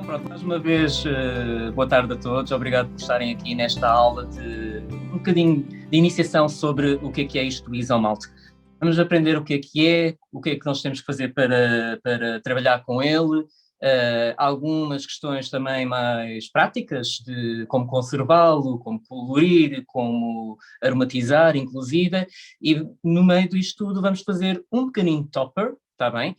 Pronto, mais uma vez, boa tarde a todos, obrigado por estarem aqui nesta aula de um bocadinho de iniciação sobre o que é isto do Isomalt. Vamos aprender o que é que nós temos que fazer para trabalhar com ele, algumas questões também mais práticas de como conservá-lo, como colorir, como aromatizar, inclusive, e no meio disto tudo vamos fazer um pequenino topper, está bem?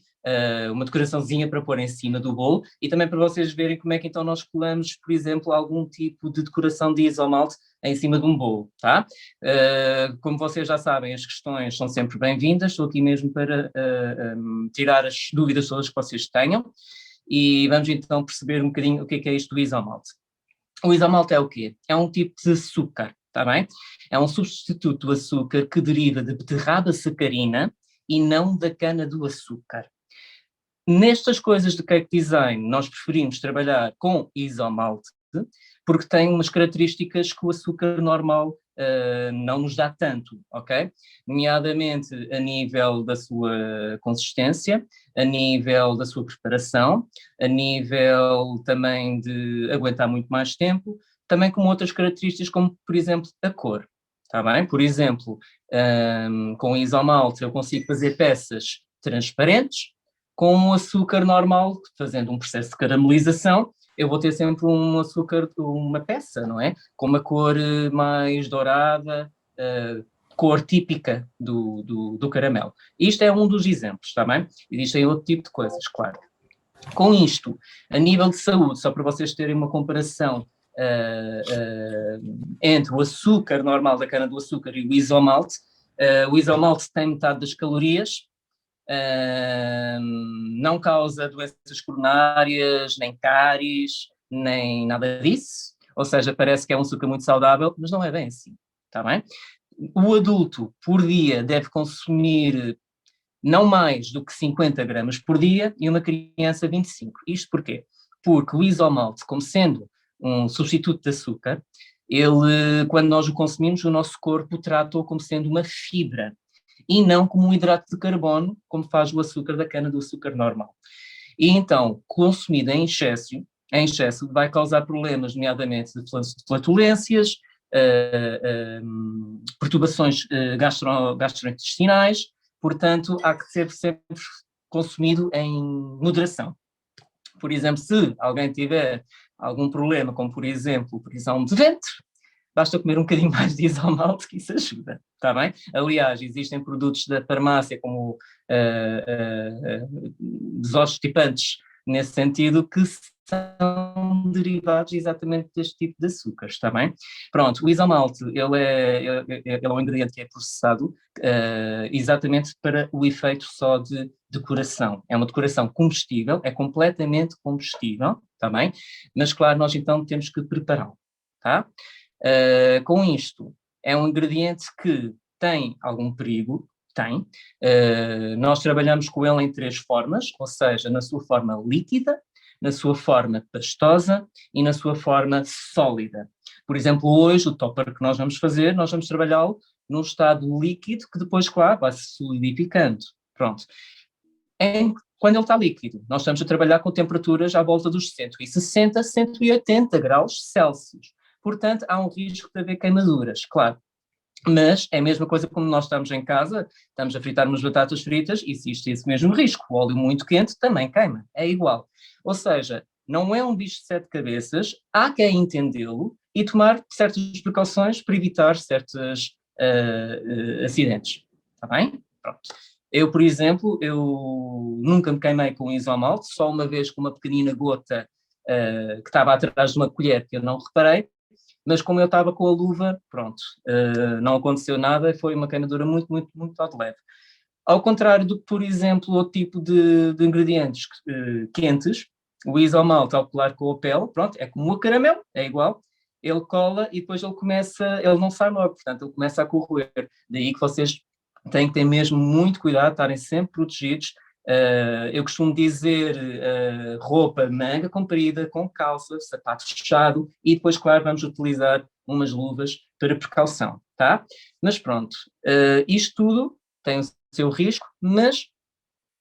Uma decoraçãozinha para pôr em cima do bolo e também para vocês verem como é que então nós colamos, por exemplo, algum tipo de decoração de isomalt em cima de um bolo, tá? Como vocês já sabem, as questões são sempre bem-vindas, estou aqui mesmo para tirar as dúvidas todas que vocês tenham e vamos então perceber um bocadinho o que é isto do isomalt. O isomalt é o quê? É um tipo de açúcar, está bem? É um substituto do açúcar que deriva de beterraba sacarina e não da cana do açúcar. Nestas coisas de cake design, nós preferimos trabalhar com isomalt, porque tem umas características que o açúcar normal não nos dá tanto, ok? Nomeadamente a nível da sua consistência, a nível da sua preparação, a nível também de aguentar muito mais tempo, também com outras características como, por exemplo, a cor, está bem? Por exemplo, com isomalt eu consigo fazer peças transparentes. Com o açúcar normal, fazendo um processo de caramelização, eu vou ter sempre um açúcar, uma peça, não é? Com uma cor mais dourada, cor típica do caramelo. Isto é um dos exemplos, está bem? Existem outro tipo de coisas, claro. Com isto, a nível de saúde, só para vocês terem uma comparação entre o açúcar normal da cana-do-açúcar e o isomalt tem metade das calorias, não causa doenças coronárias, nem cáries, nem nada disso, ou seja, parece que é um açúcar muito saudável, mas não é bem assim, está bem? O adulto, por dia, deve consumir não mais do que 50 gramas por dia e uma criança 25. Isto porquê? Porque o isomalt, como sendo um substituto de açúcar, ele, quando nós o consumimos, o nosso corpo trata-o como sendo uma fibra, e não como um hidrato de carbono, como faz o açúcar da cana-do-açúcar normal. E então, consumido em excesso vai causar problemas, nomeadamente de flatulências, perturbações gastrointestinais, portanto, há que ser sempre consumido em moderação. Por exemplo, se alguém tiver algum problema, como por exemplo, prisão de ventre, basta comer um bocadinho mais de isomalt que isso ajuda, está bem? Aliás, existem produtos da farmácia como desostipantes nesse sentido que são derivados exatamente deste tipo de açúcares, está bem? Pronto, o isomalt, ele é um ingrediente que é processado exatamente para o efeito só de decoração. É uma decoração combustível, é completamente combustível, está bem? Mas claro, nós então temos que prepará-lo, tá? Com isto, é um ingrediente que tem algum perigo, tem. Nós trabalhamos com ele em 3 formas, ou seja, na sua forma líquida, na sua forma pastosa e na sua forma sólida. Por exemplo, hoje, o topper que nós vamos fazer, nós vamos trabalhá-lo num estado líquido que depois, claro, vai se solidificando. Pronto. Quando ele está líquido, nós estamos a trabalhar com temperaturas à volta dos 160, 180 graus Celsius. Portanto, há um risco de haver queimaduras, claro. Mas é a mesma coisa como nós estamos em casa, estamos a fritar umas batatas fritas, existe esse mesmo risco. O óleo muito quente também queima, é igual. Ou seja, não é um bicho de 7 cabeças, há que entendê-lo e tomar certas precauções para evitar certos acidentes. Está bem? Pronto. Eu, por exemplo, eu nunca me queimei com isomalt, só uma vez com uma pequenina gota que estava atrás de uma colher que eu não reparei, mas como eu estava com a luva, pronto, não aconteceu nada, foi uma queimadura muito, muito, muito de leve. Ao contrário do que, por exemplo, outro tipo de ingredientes quentes, o isomalt ao colar com a pele, pronto, é como o caramelo, é igual, ele cola e depois ele não sai logo, portanto ele começa a corroer. Daí que vocês têm que ter mesmo muito cuidado, estarem sempre protegidos. Eu costumo dizer roupa manga comprida, com calça, sapato fechado e depois, claro, vamos utilizar umas luvas para precaução, tá? Mas pronto, isto tudo tem o seu risco, mas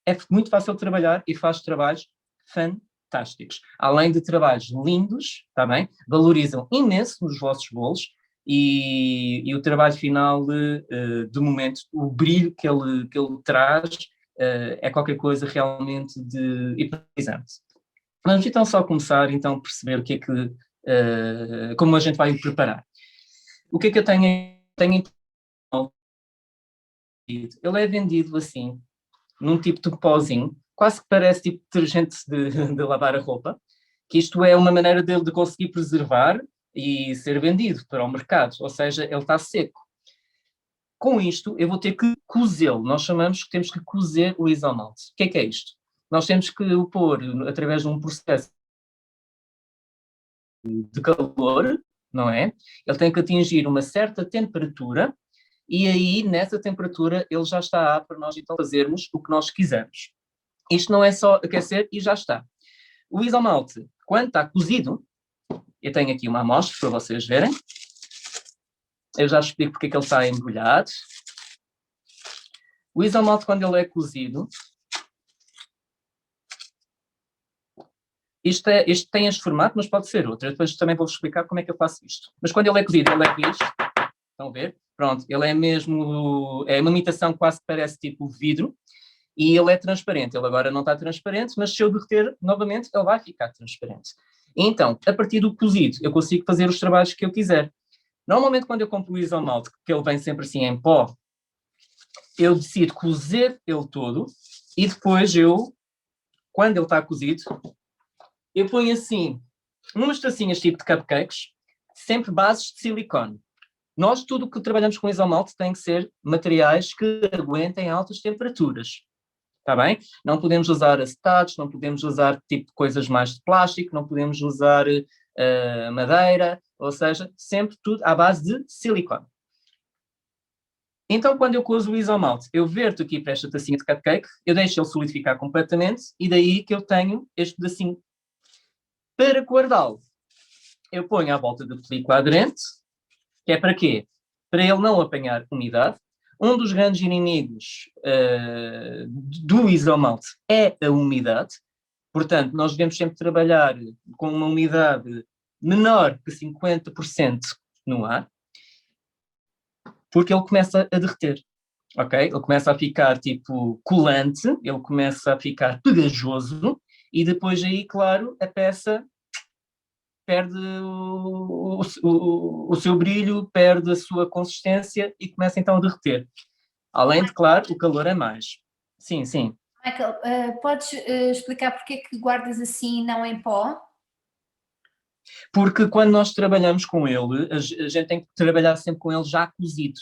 é muito fácil de trabalhar e faz trabalhos fantásticos. fantásticos. Além de trabalhos lindos, está bem? Valorizam imenso os vossos bolos e o trabalho final, de momento, o brilho que ele traz, é qualquer coisa realmente de hipnotizante. Vamos então só começar, então, a perceber o que é que, como a gente vai o preparar. O que é que eu tenho? Tenho então, ele é vendido assim, num tipo de pozinho, quase que parece tipo detergente de lavar a roupa, que isto é uma maneira dele de conseguir preservar e ser vendido para o mercado, ou seja, ele está seco. Com isto, eu vou ter que cozê-lo. Nós chamamos que temos que cozer o isomalte. O que é isto? Nós temos que o pôr através de um processo de calor, não é? Ele tem que atingir uma certa temperatura e aí, nessa temperatura, ele já está para nós então fazermos o que nós quisermos. Isto não é só aquecer e já está. O isomalte, quando está cozido, eu tenho aqui uma amostra para vocês verem. Eu já explico porque é que ele está embrulhado. O isomalte, quando ele é cozido, isto tem este formato, mas pode ser outro. Depois também vou-vos explicar como é que eu faço isto. Mas quando ele é cozido, ele é isto. Estão a ver? Pronto, ele é mesmo, é uma imitação quase que parece tipo vidro, e ele é transparente. Ele agora não está transparente, mas se eu derreter novamente, ele vai ficar transparente. Então, a partir do cozido, eu consigo fazer os trabalhos que eu quiser. Normalmente, quando eu compro o isomalte, que ele vem sempre assim em pó, eu decido cozer ele todo, e depois eu, quando ele está cozido, eu ponho assim, umas tacinhas tipo de cupcakes, sempre bases de silicone. Nós, tudo o que trabalhamos com isomalte tem que ser materiais que aguentem altas temperaturas. Está bem? Não podemos usar acetatos, não podemos usar tipo coisas mais de plástico, não podemos usar madeira, ou seja, sempre tudo à base de silicone. Então, quando eu cozo o isomalte, eu verto aqui para esta tacinha de cupcake, eu deixo ele solidificar completamente e daí que eu tenho este pedacinho. Para guardá-lo, eu ponho à volta da película aderente, que é para quê? Para ele não apanhar umidade. Um dos grandes inimigos do isomalte é a umidade. Portanto, nós devemos sempre trabalhar com uma umidade menor que 50% no ar, porque ele começa a derreter, ok? Ele começa a ficar tipo colante, ele começa a ficar pegajoso e depois aí, claro, a peça perde o seu brilho, perde a sua consistência e começa então a derreter. Além de, claro, o calor é mais. Sim, sim. Michael, podes explicar porque é que guardas assim e não em pó? Porque quando nós trabalhamos com ele, a gente tem que trabalhar sempre com ele já cozido.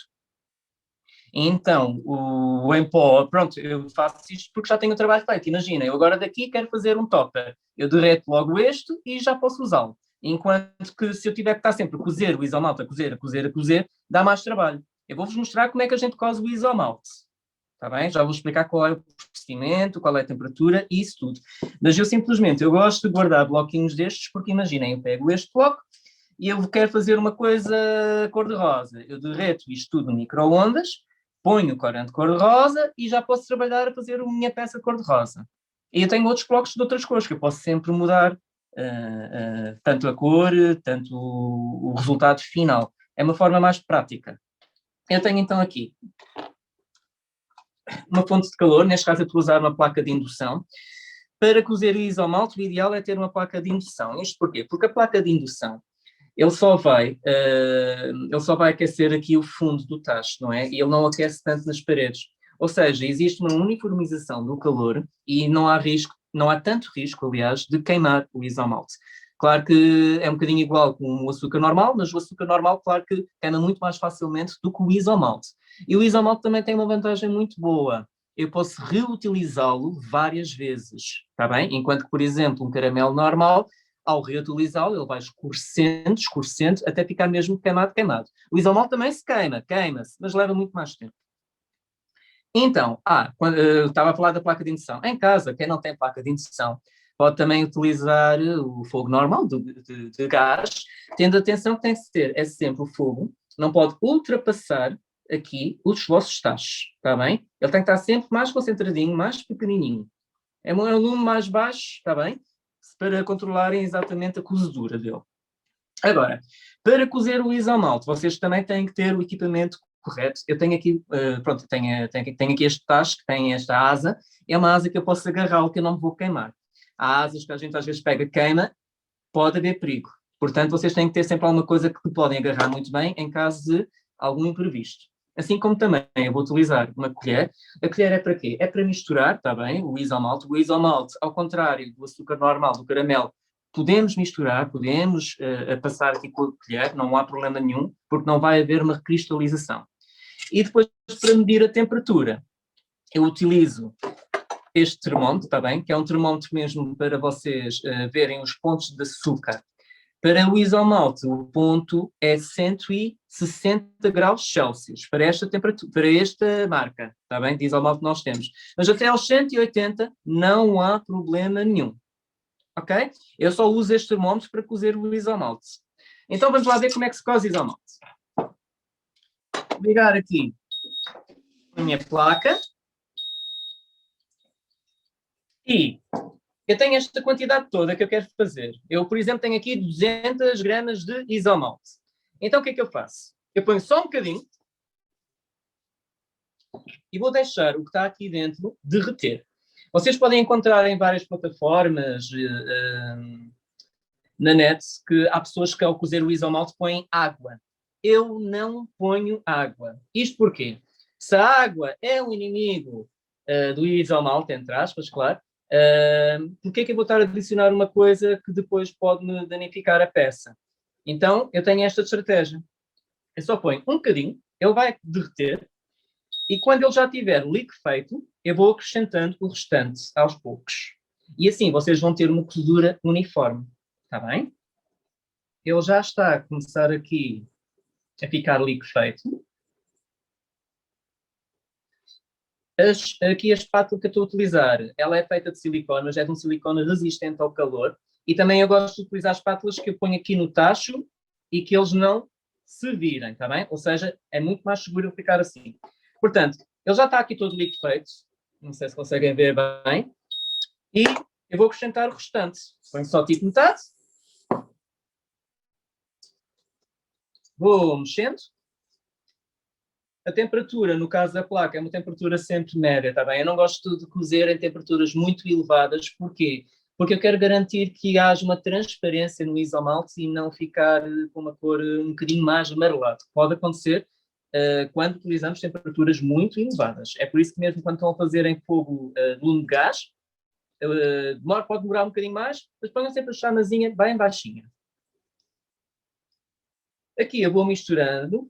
Então, o em pó, pronto, eu faço isto porque já tenho o trabalho feito. Imagina, eu agora daqui quero fazer um topper. Eu derreto logo este e já posso usá-lo. Enquanto que se eu tiver que estar sempre a cozer o isomalte, a cozer, a cozer, a cozer, dá mais trabalho. Eu vou-vos mostrar como é que a gente cose o isomalte. Está bem? Já vou explicar qual é o procedimento, qual é a temperatura e isso tudo. Mas eu simplesmente, eu gosto de guardar bloquinhos destes porque imaginem, eu pego este bloco e eu quero fazer uma coisa cor-de-rosa. Eu derreto isto tudo no micro-ondas, ponho o corante cor-de-rosa e já posso trabalhar a fazer a minha peça cor-de-rosa. E eu tenho outros blocos de outras cores que eu posso sempre mudar, tanto a cor, tanto o resultado final. É uma forma mais prática. Eu tenho então aqui uma fonte de calor, neste caso eu estou a usar uma placa de indução. Para cozer o isomalte, o ideal é ter uma placa de indução. Isto porquê? Porque a placa de indução, ele só vai aquecer aqui o fundo do tacho, não é? E ele não aquece tanto nas paredes. Ou seja, existe uma uniformização do calor e não há risco, não há tanto risco, aliás, de queimar o isomalte. Claro que é um bocadinho igual com o açúcar normal, mas o açúcar normal, claro que queima muito mais facilmente do que o isomalte. E o isomalte também tem uma vantagem muito boa. Eu posso reutilizá-lo várias vezes, está bem? Enquanto que, por exemplo, um caramelo normal, ao reutilizá-lo, ele vai escurecendo, escurecendo, até ficar mesmo queimado, queimado. O isomalte também se queima, queima-se, mas leva muito mais tempo. Então, quando, eu estava a falar da placa de indução. Em casa, quem não tem placa de indução, pode também utilizar o fogo normal de gás, tendo atenção que tem que ter, é sempre o fogo, não pode ultrapassar aqui os vossos tachos, está bem? Ele tem que estar sempre mais concentradinho, mais pequenininho. É um lume mais baixo, está bem? para controlarem exatamente a cozedura dele. Agora, para cozer o isomalte, vocês também têm que ter o equipamento correto. Eu tenho aqui, pronto, tenho aqui este tacho que tem esta asa. É uma asa que eu posso agarrá-lo, que eu não me vou queimar. Há asas que a gente às vezes pega, queima, pode haver perigo. Portanto, vocês têm que ter sempre alguma coisa que podem agarrar muito bem em caso de algum imprevisto. Assim como também eu vou utilizar uma colher. A colher é para quê? É para misturar, está bem, o isomalte. O isomalte, ao contrário do açúcar normal, do caramelo, podemos misturar, podemos passar aqui com a colher, não há problema nenhum, porque não vai haver uma cristalização. E depois, para medir a temperatura, eu utilizo este termómetro, está bem? Que é um termómetro mesmo para vocês verem os pontos de açúcar. Para o isomalte, o ponto é 160 graus Celsius, para esta temperatura, para esta marca, está bem? De isomalte que nós temos. Mas até aos 180 não há problema nenhum. Ok? Eu só uso este termómetro para cozer o isomalte. Então vamos lá ver como é que se coze isomalte. Vou ligar aqui a minha placa. E eu tenho esta quantidade toda que eu quero fazer. Eu, por exemplo, tenho aqui 200 gramas de isomalte. Então o que é que eu faço? Eu ponho só um bocadinho e vou deixar o que está aqui dentro derreter. Vocês podem encontrar em várias plataformas na net que há pessoas que ao cozer o isomalte põem água. Eu não ponho água. Isto porquê? Se a água é um inimigo do isomalte, entre aspas, claro, porque é que eu vou estar a adicionar uma coisa que depois pode me danificar a peça? Então, eu tenho esta estratégia. Eu só ponho um bocadinho, ele vai derreter, e quando ele já tiver liquefeito, eu vou acrescentando o restante aos poucos. E assim vocês vão ter uma cozedura uniforme. Está bem? Ele já está a começar aqui a ficar liquefeito. Aqui a espátula que eu estou a utilizar, ela é feita de silicone, mas é de um silicone resistente ao calor. E também eu gosto de utilizar espátulas que eu ponho aqui no tacho e que eles não se virem, está bem? Ou seja, é muito mais seguro eu ficar assim. Portanto, ele já está aqui todo liquefeito. Não sei se conseguem ver bem. E eu vou acrescentar o restante. Ponho só tipo metade. Vou mexendo. A temperatura, no caso da placa, é uma temperatura sempre média, está bem? Eu não gosto de cozer em temperaturas muito elevadas. Porquê? Porque eu quero garantir que haja uma transparência no isomalte e não ficar com uma cor um bocadinho mais amarelado. Pode acontecer quando utilizamos temperaturas muito elevadas. É por isso que mesmo quando estão a fazer em fogo de lume de gás, pode demorar um bocadinho mais, mas ponham sempre a chamazinha bem baixinha. Aqui eu vou misturando.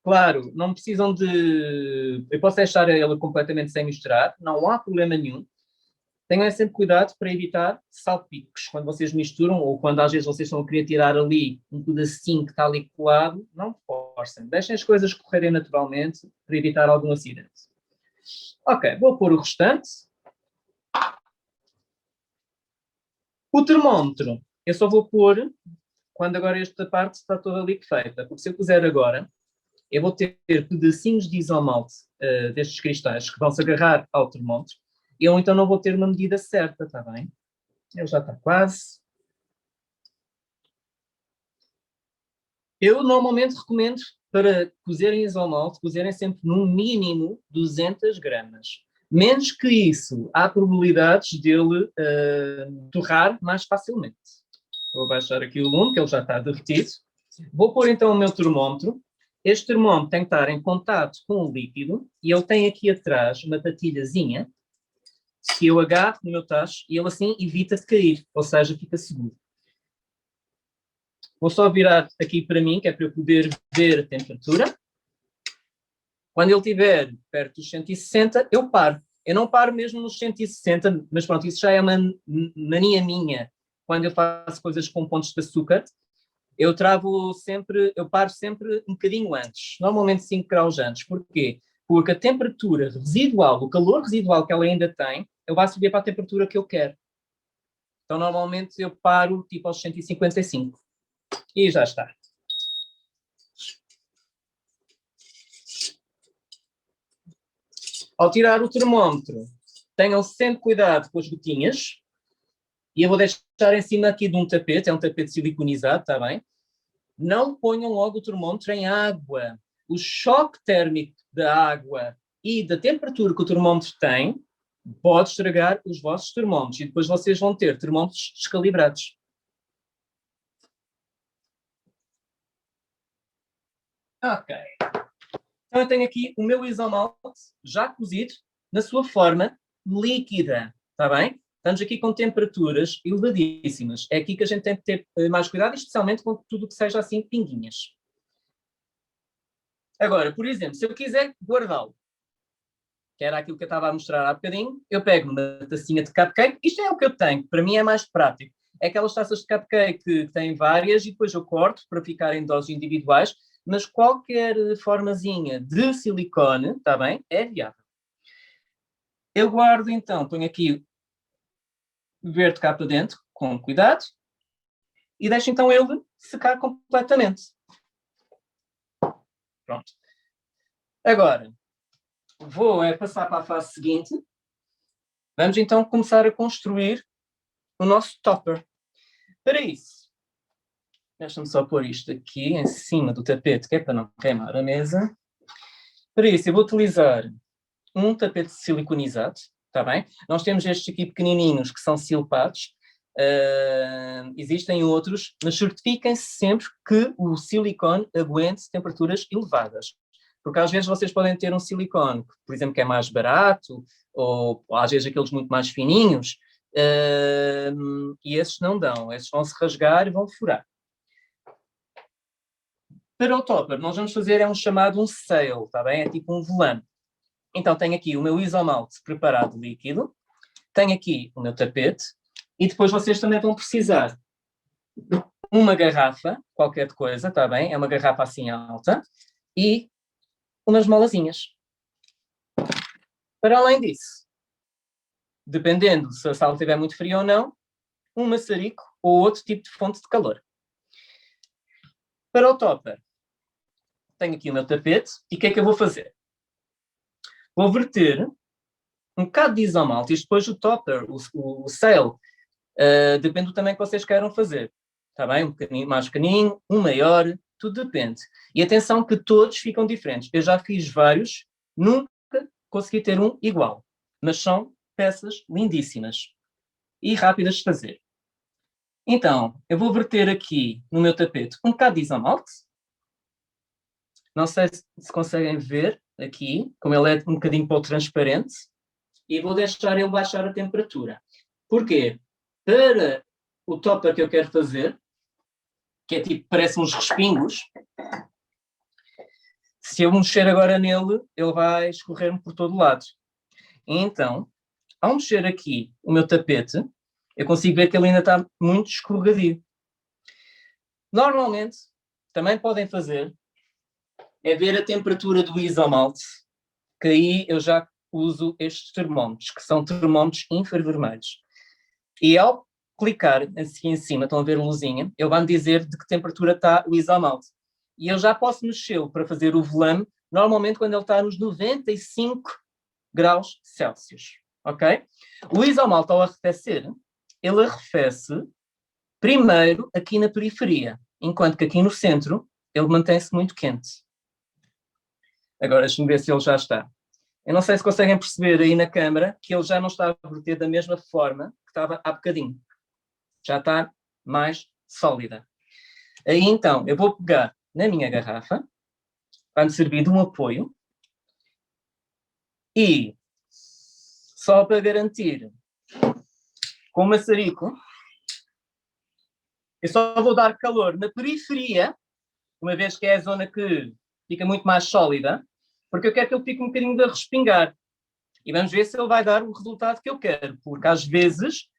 Claro, não precisam de... Eu posso deixar ela completamente sem misturar, não há problema nenhum. Tenham sempre cuidado para evitar salpicos. Quando vocês misturam, ou quando às vezes vocês estão a querer tirar ali um pedacinho que está ali colado, não forcem. Deixem as coisas correrem naturalmente para evitar algum acidente. Ok, vou pôr o restante. O termómetro, eu só vou pôr quando agora esta parte está toda liquefeita. Porque se eu puser agora, eu vou ter pedacinhos de isomalte destes cristais que vão se agarrar ao termómetro e eu então não vou ter uma medida certa, está bem? Ele já está quase. Eu normalmente recomendo para cozerem isomalte, cozerem sempre no mínimo 200 gramas. Menos que isso, há probabilidades dele torrar mais facilmente. Vou baixar aqui o lume, que ele já está derretido. Vou pôr então o meu termómetro. Este termómetro tem que estar em contato com o líquido e ele tem aqui atrás uma patilhazinha que eu agarro no meu tacho e ele assim evita de cair, ou seja, fica seguro. Vou só virar aqui para mim, que é para eu poder ver a temperatura. Quando ele estiver perto dos 160, eu paro. Eu não paro mesmo nos 160, mas pronto, isso já é uma mania minha. Quando eu faço coisas com pontos de açúcar, eu paro sempre um bocadinho antes, normalmente 5 graus antes. Porquê? Porque a temperatura residual, o calor residual que ela ainda tem, ele vai subir para a temperatura que eu quero. Então, normalmente, eu paro tipo aos 155. E já está. Ao tirar o termómetro, tenham sempre cuidado com as gotinhas. E eu vou deixar em cima aqui de um tapete, é um tapete siliconizado, está bem? Não ponham logo o termómetro em água. O choque térmico da água e da temperatura que o termómetro tem pode estragar os vossos termómetros e depois vocês vão ter termómetros descalibrados. Ok. Então eu tenho aqui o meu isomalte já cozido na sua forma líquida, está bem? Estamos aqui com temperaturas elevadíssimas. É aqui que a gente tem que ter mais cuidado, especialmente com tudo que seja assim pinguinhas. Agora, por exemplo, se eu quiser guardá-lo, que era aquilo que eu estava a mostrar há bocadinho, eu pego uma tacinha de cupcake, isto é o que eu tenho, para mim é mais prático. É aquelas taças de cupcake que têm várias e depois eu corto para ficar em doses individuais, mas qualquer formazinha de silicone, está bem, é viável. Eu guardo então, ponho aqui o verde cá para dentro, com cuidado, e deixo então ele secar completamente. Pronto. Agora, vou passar para a fase seguinte. Vamos então começar a construir o nosso topper. Para isso, deixa-me só pôr isto aqui em cima do tapete, que é para não queimar a mesa. Para isso, eu vou utilizar um tapete siliconizado, está bem? Nós temos estes aqui pequenininhos que são silpados. Existem outros, mas certifiquem-se sempre que o silicone aguente temperaturas elevadas. Porque às vezes vocês podem ter um silicone, por exemplo, que é mais barato, ou às vezes aqueles muito mais fininhos, e esses não dão, esses vão se rasgar e vão furar. Para o topper, nós vamos fazer um chamado um sail, está bem? É tipo um volante. Então tenho aqui o meu isomalte preparado líquido, tenho aqui o meu tapete, e depois vocês também vão precisar de uma garrafa, qualquer coisa, está bem? É uma garrafa assim alta, e umas molazinhas. Para além disso, dependendo se a sala estiver muito fria ou não, um maçarico ou outro tipo de fonte de calor. Para o topper, tenho aqui o meu tapete, e o que é que eu vou fazer? Vou verter um bocado de isomalte, e depois o topper, o sail, depende do tamanho que vocês queiram fazer. Está bem? Um bocadinho mais pequeninho, um maior, tudo depende. E atenção que todos ficam diferentes. Eu já fiz vários, nunca consegui ter um igual. Mas são peças lindíssimas e rápidas de fazer. Então, eu vou verter aqui no meu tapete um bocado de isomalte. Não sei se conseguem ver aqui, como ele é um bocadinho pouco transparente. E vou deixar ele baixar a temperatura. Porquê? Para o topper que eu quero fazer, que é tipo, parece uns respingos, se eu mexer agora nele, ele vai escorrer-me por todo lado. Então, ao mexer aqui o meu tapete, eu consigo ver que ele ainda está muito escorregadio. Normalmente, também podem fazer, é ver a temperatura do isomalte, que aí eu já uso estes termómetros, que são termómetros infravermelhos. E ao clicar assim em cima, estão a ver a luzinha, ele vai-me dizer de que temperatura está o isomalte. E eu já posso mexê-lo para fazer o velame, normalmente quando ele está nos 95 graus Celsius. Ok? O isomalte, ao arrefecer, ele arrefece primeiro aqui na periferia, enquanto que aqui no centro ele mantém-se muito quente. Agora deixa-me ver se ele já está. Eu não sei se conseguem perceber aí na câmara que ele já não está a verter da mesma forma que estava há bocadinho. Já está mais sólida. Aí então, eu vou pegar na minha garrafa, vai-me servir de um apoio, e só para garantir, com o maçarico, eu só vou dar calor na periferia, uma vez que é a zona que fica muito mais sólida, porque eu quero que ele fique um bocadinho a respingar. E vamos ver se ele vai dar o resultado que eu quero, porque às vezes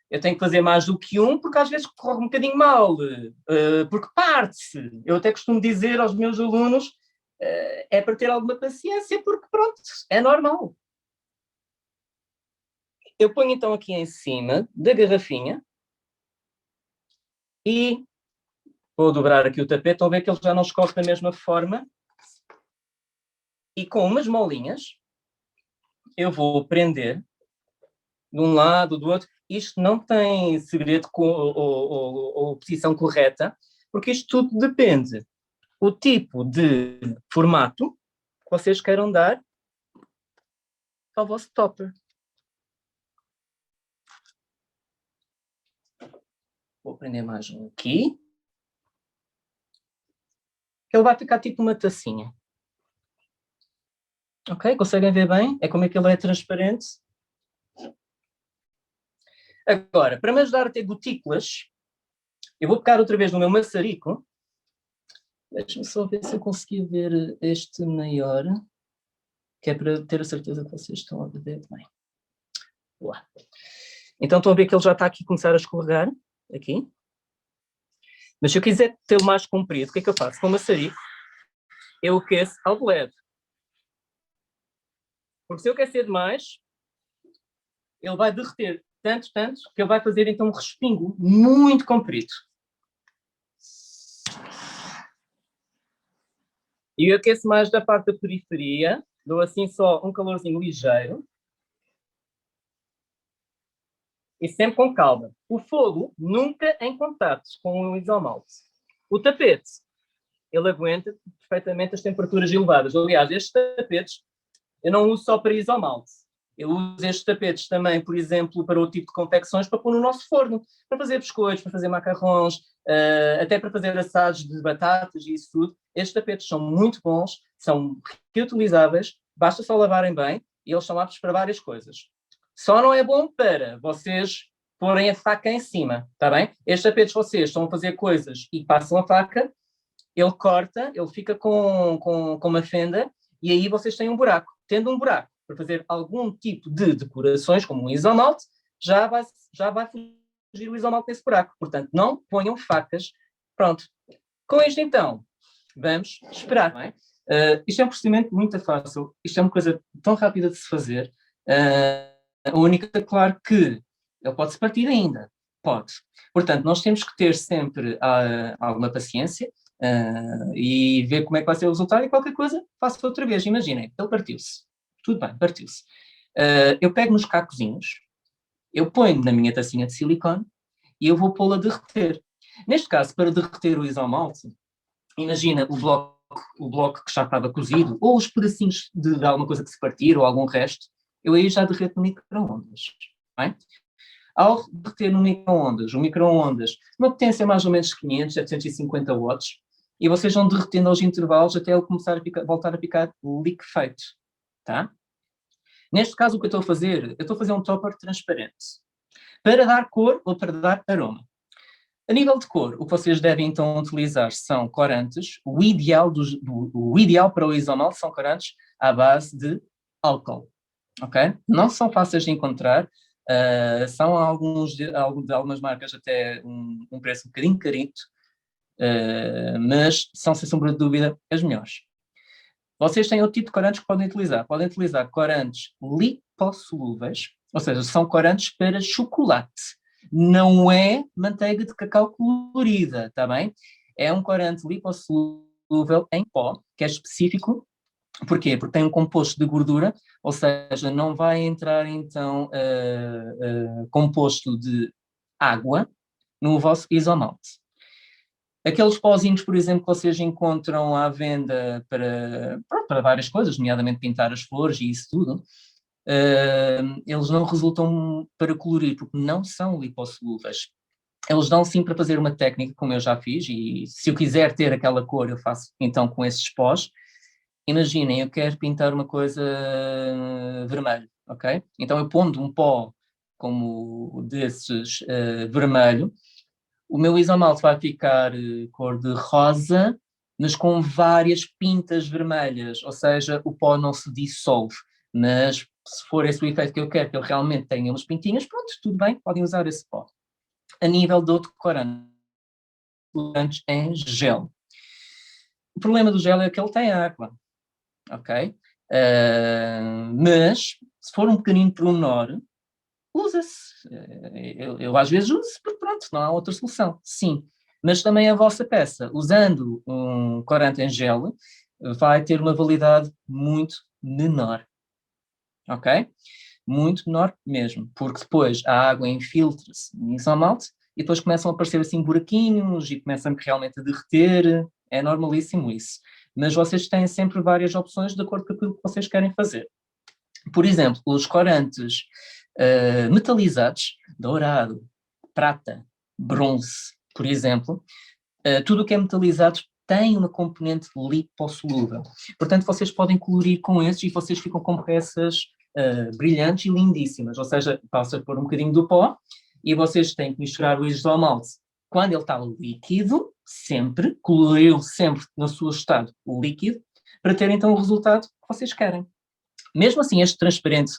eu tenho que fazer mais do que um, porque às vezes corre um bocadinho mal, porque parte-se. Eu até costumo dizer aos meus alunos, é para ter alguma paciência, porque pronto, é normal. Eu ponho então aqui em cima da garrafinha e vou dobrar aqui o tapete, estão a ver que ele já não escorre da mesma forma. E com umas molinhas, eu vou prender de um lado, do outro, isto não tem segredo ou posição correta, porque isto tudo depende o tipo de formato que vocês queiram dar ao vosso topper. Vou prender mais um aqui. Ele vai ficar tipo uma tacinha. Ok? Conseguem ver bem? É como é que ele é transparente. Agora, para me ajudar a ter gotículas, eu vou pegar outra vez no meu maçarico. Deixa-me só ver se eu consegui ver este maior, que é para ter a certeza que vocês estão a ver bem. Boa. Então estão a ver que ele já está aqui a começar a escorregar, aqui. Mas se eu quiser tê-lo mais comprido, o que é que eu faço? Com o maçarico, eu aqueço ao leve. Porque se eu aquecer demais, ele vai derreter tanto, que ele vai fazer então um respingo muito comprido. E eu aqueço mais da parte da periferia, dou assim só um calorzinho ligeiro. E sempre com calma. O fogo nunca em contato com o isomalte. O tapete, ele aguenta perfeitamente as temperaturas elevadas. Aliás, estes tapetes eu não uso só para isomalte. Eu uso estes tapetes também, por exemplo, para o tipo de confecções para pôr no nosso forno, para fazer biscoitos, para fazer macarrons, até para fazer assados de batatas e isso tudo. Estes tapetes são muito bons, são reutilizáveis, basta só lavarem bem e eles são aptos para várias coisas. Só não é bom para vocês porem a faca em cima, está bem? Estes tapetes vocês estão a fazer coisas e passam a faca, ele corta, ele fica com uma fenda e aí vocês têm um buraco. Tendo um buraco para fazer algum tipo de decorações, como um isomalte, já vai fugir o isomalte nesse buraco. Portanto, não ponham facas. Pronto. Com isto, então, vamos esperar, não é? Isto é um procedimento muito fácil. Isto é uma coisa tão rápida de se fazer. A única, claro que ele pode-se partir ainda. Pode. Portanto, nós temos que ter sempre alguma paciência e ver como é que vai ser o resultado e qualquer coisa, faço outra vez. Imaginem, ele partiu-se. Tudo bem, partiu-se. Eu pego nos cacozinhos, eu ponho na minha tacinha de silicone e eu vou pô-la a derreter. Neste caso, para derreter o isomalte, imagina o bloco que já estava cozido, ou os pedacinhos de alguma coisa que se partir, ou algum resto, eu aí já derreto no micro-ondas. Bem? Ao derreter no micro-ondas, uma potência mais ou menos de 500, 750 watts, e vocês vão derretendo aos intervalos até ele começar a voltar a ficar liquefeito. Tá? Neste caso, o que eu estou a fazer? Eu estou a fazer um topper transparente. Para dar cor ou para dar aroma. A nível de cor, o que vocês devem então utilizar são corantes. O ideal para o isomalte são corantes à base de álcool. Ok? Não são fáceis de encontrar. São de algumas marcas até um preço um bocadinho carito. Mas são, sem sombra de dúvida, as melhores. Vocês têm outro tipo de corantes que podem utilizar. Podem utilizar corantes lipossolúveis, ou seja, são corantes para chocolate. Não é manteiga de cacau colorida, está bem? É um corante lipossolúvel em pó, que é específico. Porquê? Porque tem um composto de gordura, ou seja, não vai entrar então composto de água no vosso isomalte. Aqueles pozinhos, por exemplo, que vocês encontram à venda para várias coisas, nomeadamente pintar as flores e isso tudo, eles não resultam para colorir, porque não são lipossolúveis. Eles dão sim para fazer uma técnica, como eu já fiz, e se eu quiser ter aquela cor, eu faço então com esses pós. Imaginem, eu quero pintar uma coisa vermelho, ok? Então eu pondo um pó como desses vermelho, o meu isomalte vai ficar cor de rosa, mas com várias pintas vermelhas, ou seja, o pó não se dissolve. Mas se for esse o efeito que eu quero, que ele realmente tenha umas pintinhas, pronto, tudo bem, podem usar esse pó. A nível de outro corante, corantes em gel. O problema do gel é que ele tem água, ok? Mas, se for um pequenino pormenor, usa-se. Eu às vezes uso, porque pronto, não há outra solução. Sim, mas também a vossa peça, usando um corante em gel, vai ter uma validade muito menor. Ok? muito menor mesmo, porque depois a água infiltra-se no isomalte e depois começam a aparecer assim buraquinhos e começam realmente a derreter, é normalíssimo isso. Mas vocês têm sempre várias opções de acordo com aquilo que vocês querem fazer. Por exemplo, os corantes metalizados, dourado, prata, bronze, por exemplo, tudo o que é metalizado tem uma componente lipossolúvel. Portanto, vocês podem colorir com esses e vocês ficam com peças brilhantes e lindíssimas. Ou seja, passa por um bocadinho do pó e vocês têm que misturar o isomalte quando ele está líquido, sempre, coloriu sempre no seu estado líquido, para ter então o resultado que vocês querem. Mesmo assim, este transparente,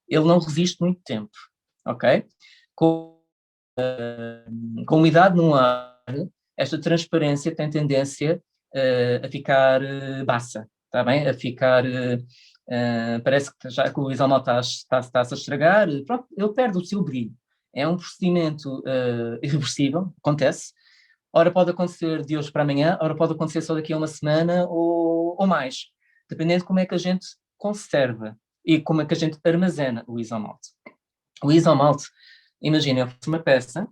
ele não resiste muito tempo, ok? Com umidade no ar, esta transparência tem tendência a ficar baça, está bem? A ficar, parece que já que o isomalte está-se a estragar, pronto, ele perde o seu brilho. É um procedimento irreversível, acontece. Ora pode acontecer de hoje para amanhã, ora pode acontecer só daqui a uma semana ou mais, dependendo de como é que a gente conserva e como é que a gente armazena o isomalte. O isomalte, imagina, eu faço uma peça,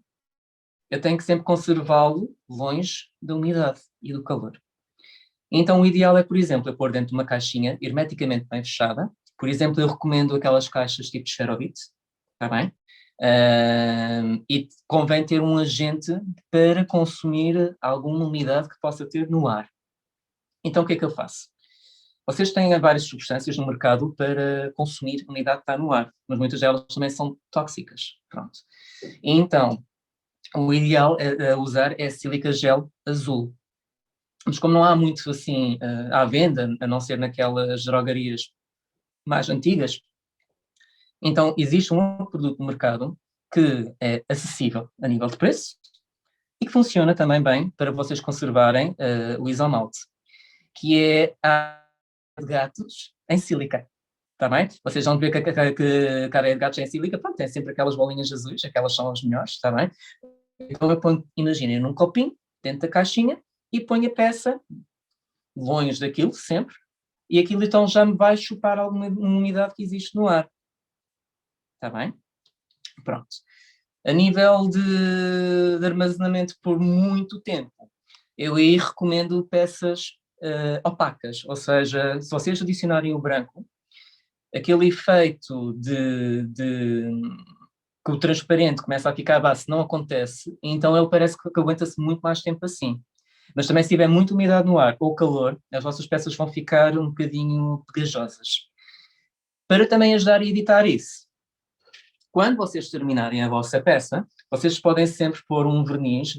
eu tenho que sempre conservá-lo longe da umidade e do calor. Então o ideal é, por exemplo, eu pôr dentro de uma caixinha hermeticamente bem fechada. Por exemplo, eu recomendo aquelas caixas tipo Xerobit, está bem? E convém ter um agente para consumir alguma umidade que possa ter no ar. Então o que é que eu faço? Vocês têm várias substâncias no mercado para consumir a umidade que está no ar, mas muitas delas também são tóxicas. Pronto. Então, o ideal a usar é sílica gel azul. Mas como não há muito assim à venda, a não ser naquelas drogarias mais antigas, então existe um produto no mercado que é acessível a nível de preço e que funciona também bem para vocês conservarem o isomalte, que é a de gatos em sílica. Está bem? Vocês vão ver que a cara de gatos em sílica, pronto, tem sempre aquelas bolinhas azuis, aquelas são as melhores, está bem? Então eu ponho, imaginem, num copinho, dentro da caixinha, e ponho a peça longe daquilo, sempre, e aquilo então já me vai chupar alguma umidade que existe no ar. Está bem? Pronto. A nível de armazenamento por muito tempo, eu aí recomendo peças opacas, ou seja, se vocês adicionarem o branco, aquele efeito que o transparente começa a ficar base não acontece, então ele parece que aguenta-se muito mais tempo assim. Mas também se tiver muita umidade no ar ou calor, as vossas peças vão ficar um bocadinho pegajosas. Para também ajudar a evitar isso, quando vocês terminarem a vossa peça, vocês podem sempre pôr um verniz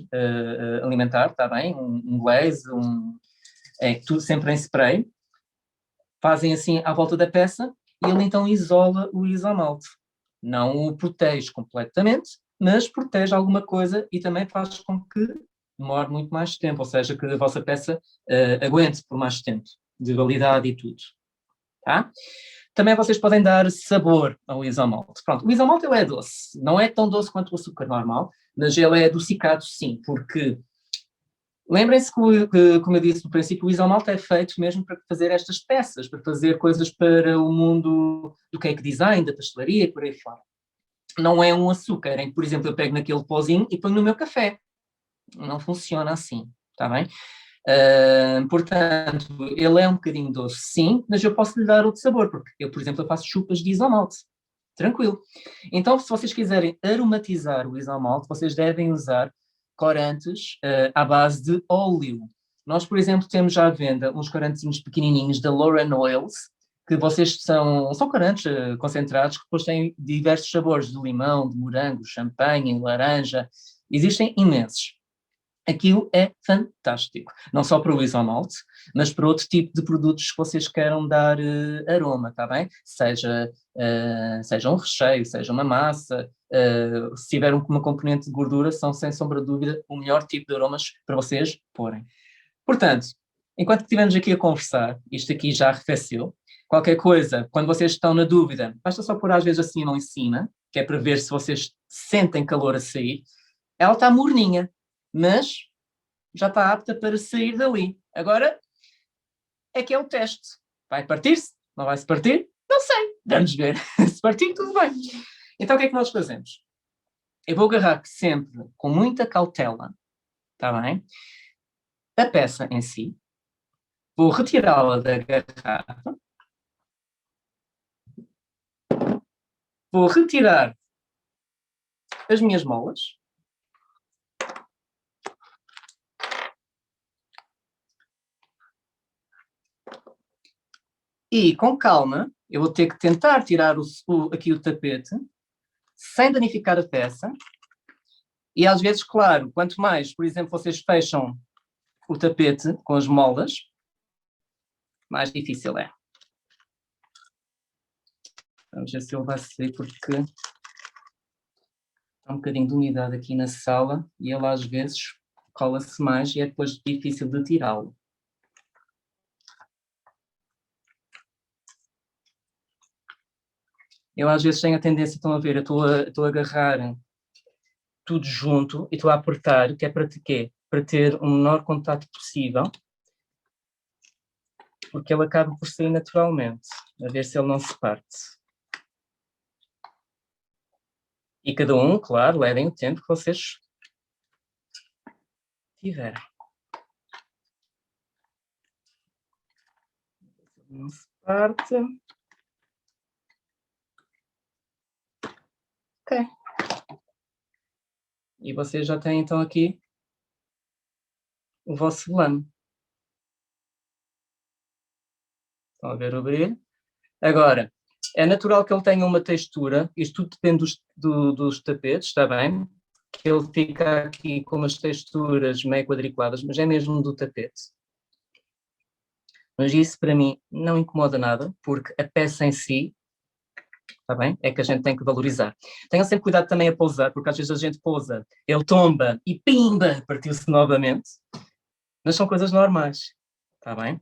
alimentar, está bem? Um glaze, tudo sempre em spray. Fazem assim à volta da peça e ele então isola o isomalte. Não o protege completamente, mas protege alguma coisa e também faz com que demore muito mais tempo, ou seja, que a vossa peça aguente por mais tempo, de validade e tudo. Tá? Também vocês podem dar sabor ao isomalte. Pronto, o isomalte ele é doce, não é tão doce quanto o açúcar normal, mas ele é adocicado sim, porque lembrem-se que, como eu disse no princípio, o isomalte é feito mesmo para fazer estas peças, para fazer coisas para o mundo do cake design, da pastelaria e por aí fora. Não é um açúcar em que, por exemplo, eu pego naquele pozinho e ponho no meu café. Não funciona assim, está bem? Portanto, ele é um bocadinho doce, sim, mas eu posso lhe dar outro sabor, porque eu, por exemplo, eu faço chupas de isomalte. Tranquilo. Então, se vocês quiserem aromatizar o isomalte, vocês devem usar corantes à base de óleo. Nós, por exemplo, temos já à venda uns corantezinhos pequenininhos da Lauren Oils, que vocês são corantes concentrados, que depois têm diversos sabores de limão, de morango, champanhe, laranja. Existem imensos. Aquilo é fantástico, não só para o isomalte, mas para outro tipo de produtos que vocês queiram dar aroma, está bem? Seja um recheio, seja uma massa, se tiver uma componente de gordura, são sem sombra de dúvida o melhor tipo de aromas para vocês porem. Portanto, enquanto estivemos aqui a conversar, isto aqui já arrefeceu, qualquer coisa, quando vocês estão na dúvida, basta só pôr às vezes assim a mão em cima, que é para ver se vocês sentem calor a sair, ela está morninha, mas já está apta para sair dali. Agora é que é o teste. Vai partir-se? Não vai-se partir? Não sei, vamos ver. Se partir, tudo bem. Então o que é que nós fazemos? Eu vou agarrar sempre com muita cautela, está bem? A peça em si, vou retirá-la da garrafa, vou retirar as minhas molas, e com calma, eu vou ter que tentar tirar aqui o tapete, sem danificar a peça, e às vezes, claro, quanto mais, por exemplo, vocês fecham o tapete com as molas, mais difícil é. Vamos ver se ele vai sair, porque há um bocadinho de umidade aqui na sala e ele às vezes cola-se mais e é depois difícil de tirá-lo. Eu às vezes tenho a tendência, estão a ver, eu estou a agarrar tudo junto e estou a apertar, que é para quê? Para ter o menor contato possível, porque ele acaba por sair naturalmente, a ver se ele não se parte. E cada um, claro, levem o tempo que vocês tiverem. Não se parte. Ok. E vocês já têm então aqui o vosso lame. Estão a ver o brilho? Agora, é natural que ele tenha uma textura, isto tudo depende dos tapetes, está bem? Que ele fica aqui com umas texturas meio quadriculadas, mas é mesmo do tapete. Mas isso para mim não incomoda nada, porque a peça em si, está bem? É que a gente tem que valorizar. Tenham sempre cuidado também a pousar, porque às vezes a gente pousa, ele tomba e pimba, partiu-se novamente. Mas são coisas normais, está bem?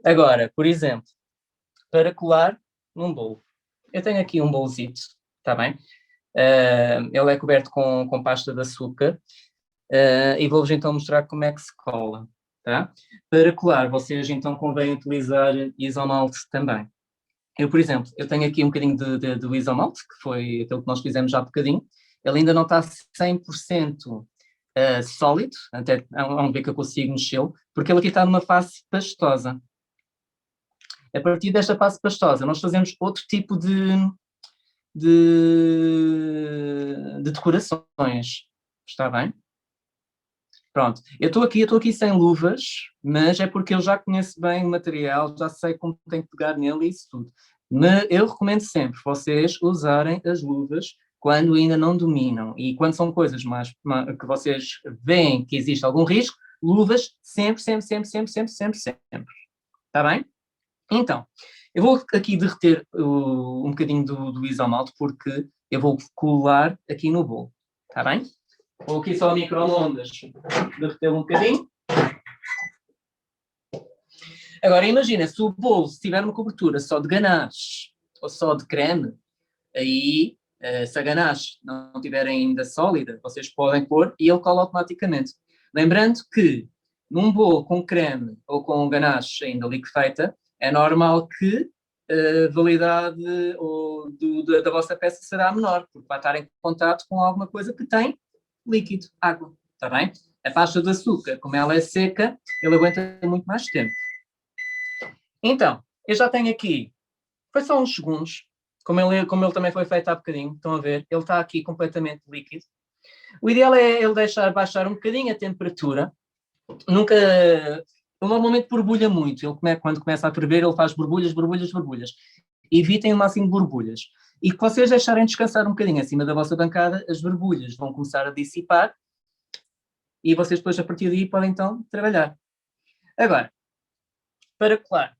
Agora, por exemplo, para colar num bolo. Eu tenho aqui um bolzito, está bem? Ele é coberto com pasta de açúcar e vou-vos então mostrar como é que se cola. Tá? Para colar, vocês então convém utilizar isomalte também. Eu, por exemplo, eu tenho aqui um bocadinho do isomalte, que foi aquilo que nós fizemos já há bocadinho. Ele ainda não está 100% sólido, até vamos ver que eu consigo mexê-lo, porque ele aqui está numa fase pastosa. A partir desta fase pastosa, nós fazemos outro tipo de decorações. Está bem? Pronto. Eu estou aqui sem luvas, mas é porque eu já conheço bem o material, já sei como tenho que pegar nele e isso tudo. Mas eu recomendo sempre vocês usarem as luvas quando ainda não dominam. E quando são coisas que vocês veem que existe algum risco, luvas sempre, sempre, sempre, sempre, sempre, sempre, sempre. Está bem? Então, eu vou aqui derreter um bocadinho do isomalte porque eu vou colar aqui no bolo, está bem? Vou aqui só a micro-ondas derreter um bocadinho. Agora imagina, se o bolo tiver uma cobertura só de ganache ou só de creme, aí se a ganache não estiver ainda sólida, vocês podem pôr e ele cola automaticamente. Lembrando que num bolo com creme ou com ganache ainda liquefeita, é normal que a validade da vossa peça será menor, porque vai estar em contato com alguma coisa que tem líquido, água, está bem? A pasta de açúcar, como ela é seca, ele aguenta muito mais tempo. Então, eu já tenho aqui, foi só uns segundos, como ele também foi feito há bocadinho, estão a ver, ele está aqui completamente líquido. O ideal é ele deixar baixar um bocadinho a temperatura, nunca... Ele normalmente borbulha muito, quando começa a ferver, ele faz borbulhas, borbulhas, borbulhas. Evitem o máximo de borbulhas. E que vocês deixarem descansar um bocadinho acima da vossa bancada, as borbulhas vão começar a dissipar e vocês depois, a partir daí, podem então trabalhar. Agora, para colar,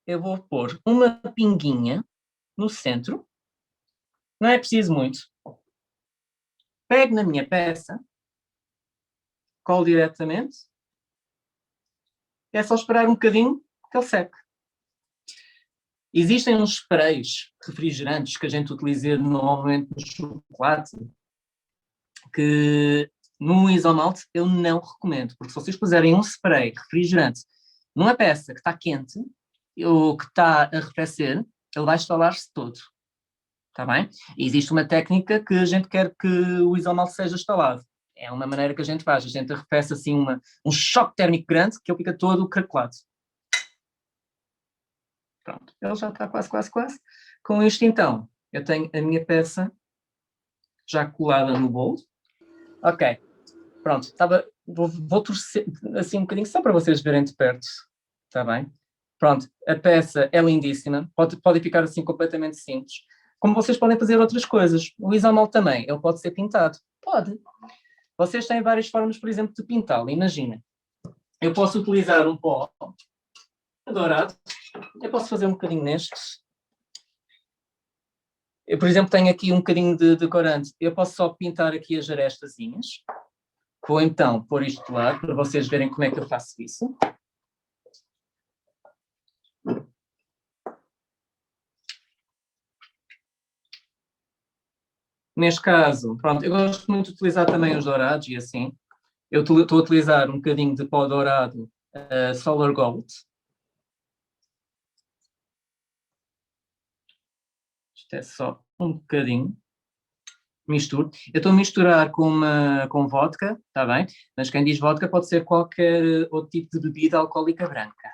eu vou pôr uma pinguinha no centro, não é preciso muito. Pego na minha peça, colo diretamente, é só esperar um bocadinho que ele seque. Existem uns sprays refrigerantes que a gente utiliza normalmente no chocolate, que no isomalte eu não recomendo, porque se vocês puserem um spray refrigerante Numa peça que está quente, ou que está a arrefecer, ele vai estalar-se todo. Está bem? E existe uma técnica que a gente quer que o isomal seja instalado. É uma maneira que a gente faz. A gente arrefece assim um choque térmico grande que ele fica todo craquelado. Pronto, ele já está quase, quase, quase. Com isto, então, eu tenho a minha peça já colada no bolo. Ok, pronto. Vou torcer assim um bocadinho só para vocês verem de perto. Está bem? Pronto, a peça é lindíssima. Pode ficar assim completamente simples. Como vocês podem fazer outras coisas. O isomalt também, ele pode ser pintado. Pode. Vocês têm várias formas, por exemplo, de pintá-lo. Imagina, eu posso utilizar um pó dourado. Eu posso fazer um bocadinho nestes. Eu, por exemplo, tenho aqui um bocadinho de corante. Eu posso só pintar aqui as arestazinhas. Vou então pôr isto de lado para vocês verem como é que eu faço isso. Neste caso, pronto, eu gosto muito de utilizar também os dourados e assim. Eu estou a utilizar um bocadinho de pó dourado Solar Gold. Isto é só um bocadinho. Misturo. Eu estou a misturar com vodka, está bem? Mas quem diz vodka pode ser qualquer outro tipo de bebida alcoólica branca.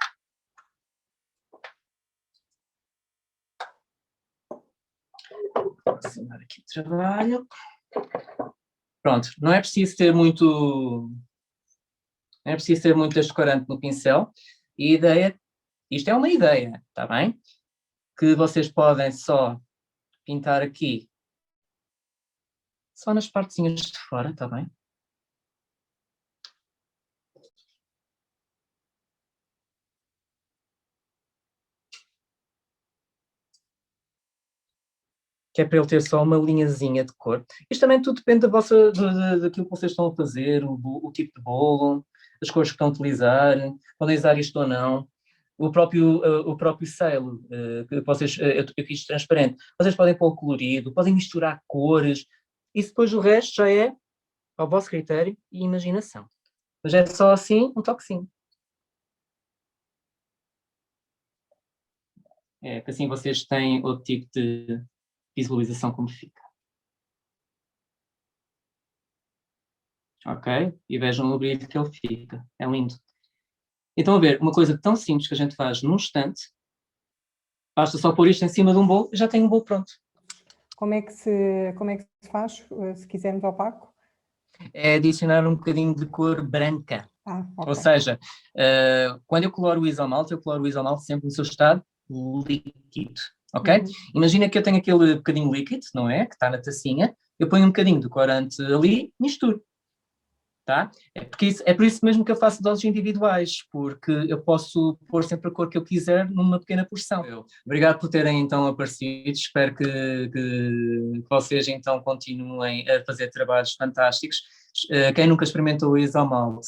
Vou assinar aqui o trabalho. Pronto, não é preciso ter muito. Não é preciso ter muito este corante no pincel. E a ideia, isto é uma ideia, está bem? Que vocês podem só pintar aqui, só nas partezinhas de fora, está bem? Que é para ele ter só uma linhazinha de cor. Isto também tudo depende daquilo que vocês estão a fazer, o tipo de bolo, as cores que estão a utilizar, podem usar isto ou não. O próprio selo, que vocês, eu fiz transparente, vocês podem pôr colorido, podem misturar cores, e depois o resto já é ao vosso critério e imaginação. Mas é só assim, um toquezinho. É que assim vocês têm outro tipo de visualização como fica. Ok? E vejam o brilho que ele fica. É lindo. Então, a ver, uma coisa tão simples que a gente faz num instante, basta só pôr isto em cima de um bolo e já tem um bolo pronto. Como é que se faz, se quisermos opaco? É adicionar um bocadinho de cor branca. Ok. Ou seja, quando eu coloro o isomalte sempre no seu estado líquido. Ok? Uhum. Imagina que eu tenho aquele bocadinho líquido, não é? Que está na tacinha. Eu ponho um bocadinho de corante ali, misturo. Tá? É por isso mesmo que eu faço doses individuais, porque eu posso pôr sempre a cor que eu quiser numa pequena porção. Obrigado por terem então aparecido, espero que vocês então continuem a fazer trabalhos fantásticos. Quem nunca experimentou o Isomalt,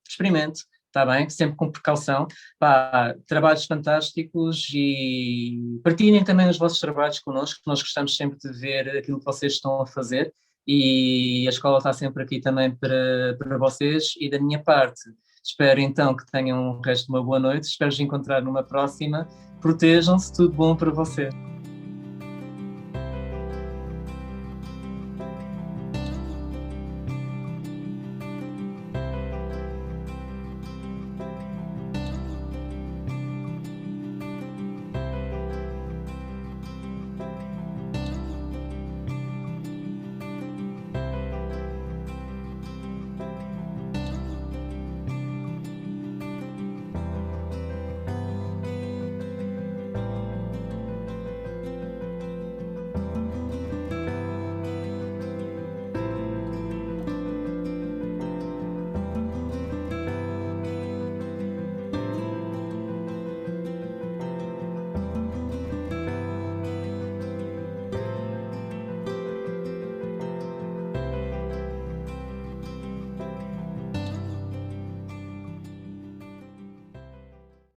experimente, está bem? Sempre com precaução. Pá, trabalhos fantásticos e partilhem também os vossos trabalhos connosco, nós gostamos sempre de ver aquilo que vocês estão a fazer. E a escola está sempre aqui também para vocês e da minha parte espero então que tenham o resto de uma boa noite, espero vos encontrar numa próxima, protejam-se, tudo bom para vocês.